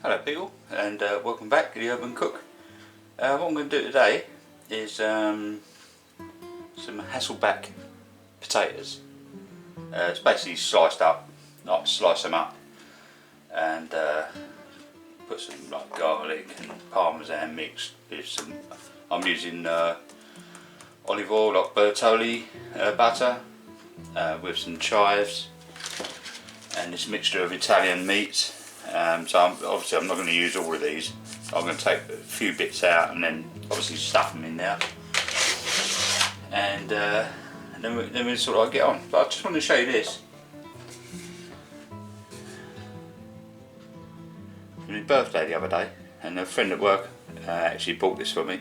Hello people, and welcome back to the Urban Cook. What I'm going to do today is some Hasselback potatoes. It's basically sliced up, like slice them up, and put some like garlic and Parmesan mixed with some. I'm using olive oil, like Bertolli butter, with some chives, and this mixture of Italian meats. So I'm not going to use all of these. I'm going to take a few bits out and then obviously stuff them in there, and then we sort of get on. But I just want to show you this. It was my birthday the other day, and a friend at work actually bought this for me,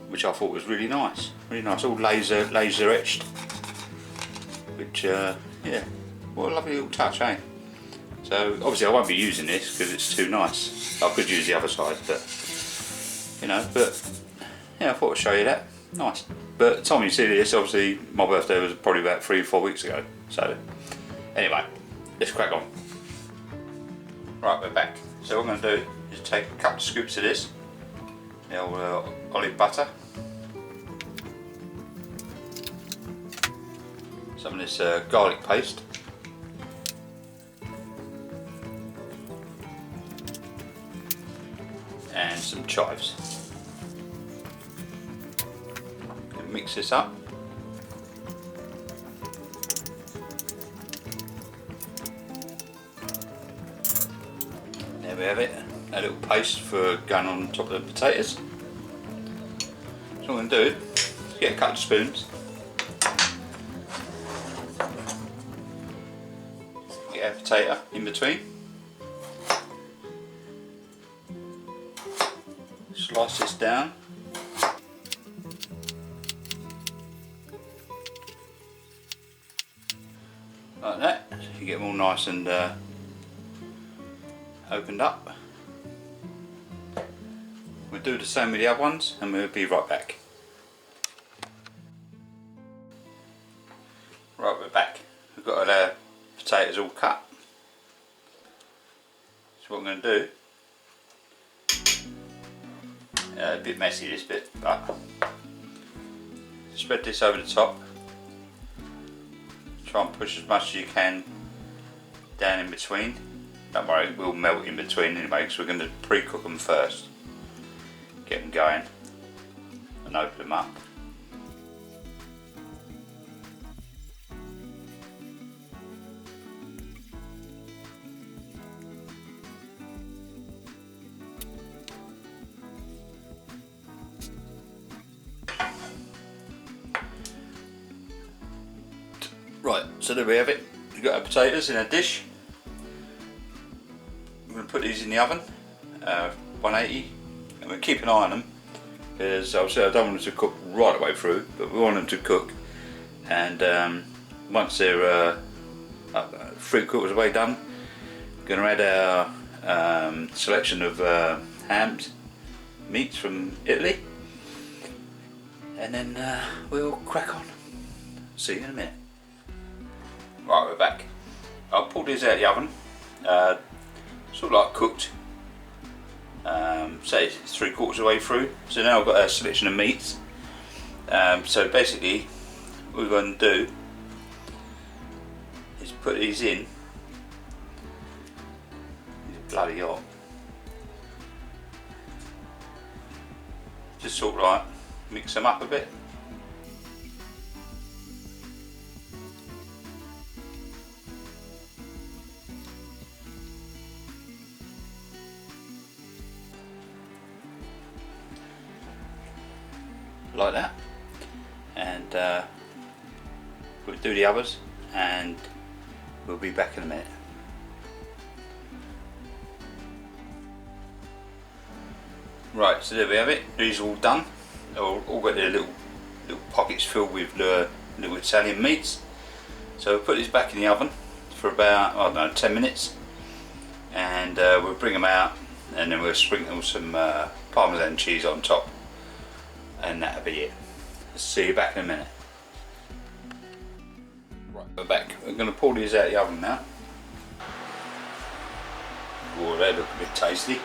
which I thought was really nice, all laser etched. Which yeah, what a lovely little touch, eh? So obviously I won't be using this because it's too nice. I could use the other side, but yeah, I thought I'd show you that. Nice. But the time you see this, obviously my birthday was probably about 3 or 4 weeks ago. So anyway, let's crack on. Right, we're back. So what I'm going to do is take a couple of scoops of this, the old olive butter, some of this garlic paste, and some chives. Mix this up. There we have it, a little paste for going on top of the potatoes. So what I'm going to do is get a couple of spoons, get a potato in between, slice this down, like that, so you get them all nice and opened up. We'll do the same with the other ones and we'll be right back. Right, we're back. We've got our potatoes all cut. So what I'm going to do, a bit messy this bit, but spread this over the top. Try and push as much as you can down in between. Don't worry, it will melt in between anyway, because we're going to pre-cook them first. Get them going and open them up. Right, so there we have it. We've got our potatoes in a dish. We're going to put these in the oven, 180, and we'll keep an eye on them because obviously I don't want them to cook right the way through, but we want them to cook. And once they're 3/4 way done, we're going to add our selection of hams, meats from Italy, and then we'll crack on. See you in a minute. Right, we're back. I'll pull these out of the oven, sort of like cooked, say 3/4 way through. So now I've got a selection of meats. So basically what we're going to do is put these in. These are bloody hot. Just sort of like mix them up a bit. Like that, and we'll do the others and we'll be back in a minute. Right, so there we have it. These are all done. They've all got their little pockets filled with little Italian meats. So we'll put these back in the oven for about, I don't know, 10 minutes, and we'll bring them out and then we'll sprinkle some Parmesan cheese on top. And that'll be it. See you back in a minute. Right, we're back. We're going to pull these out of the oven now. Oh, they look a bit tasty.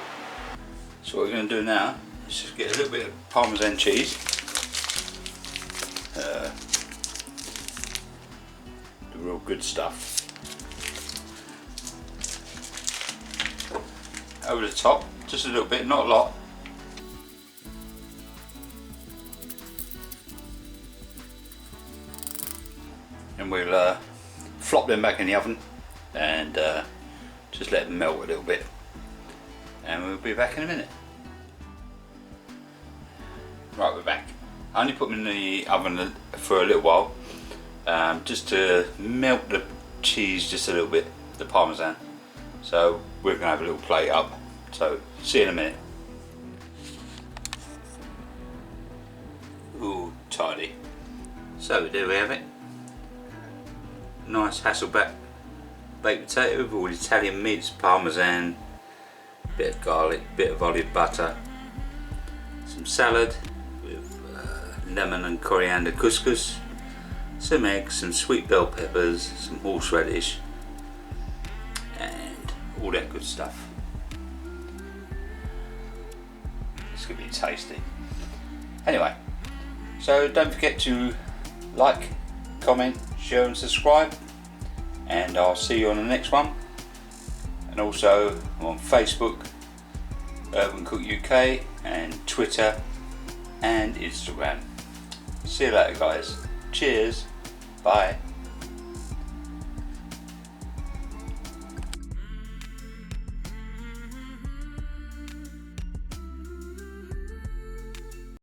So what we're going to do now is just get a little bit of Parmesan cheese. The real good stuff. Over the top, just a little bit, not a lot. And we'll flop them back in the oven and just let them melt a little bit. And we'll be back in a minute. Right, we're back. I only put them in the oven for a little while, just to melt the cheese just a little bit, the Parmesan. So we're going to have a little plate up. So see you in a minute. Ooh, tidy. So there we have it. Nice Hasselback baked potato with all the Italian meats, Parmesan, bit of garlic, bit of olive butter, some salad with lemon and coriander couscous, some eggs, some sweet bell peppers, some horseradish, and all that good stuff. It's going to be tasty. Anyway, so don't forget to like, comment, share and subscribe, and I'll see you on the next one. And also I'm on Facebook, Urban Cook UK, and Twitter and Instagram. See you later guys. Cheers. Bye.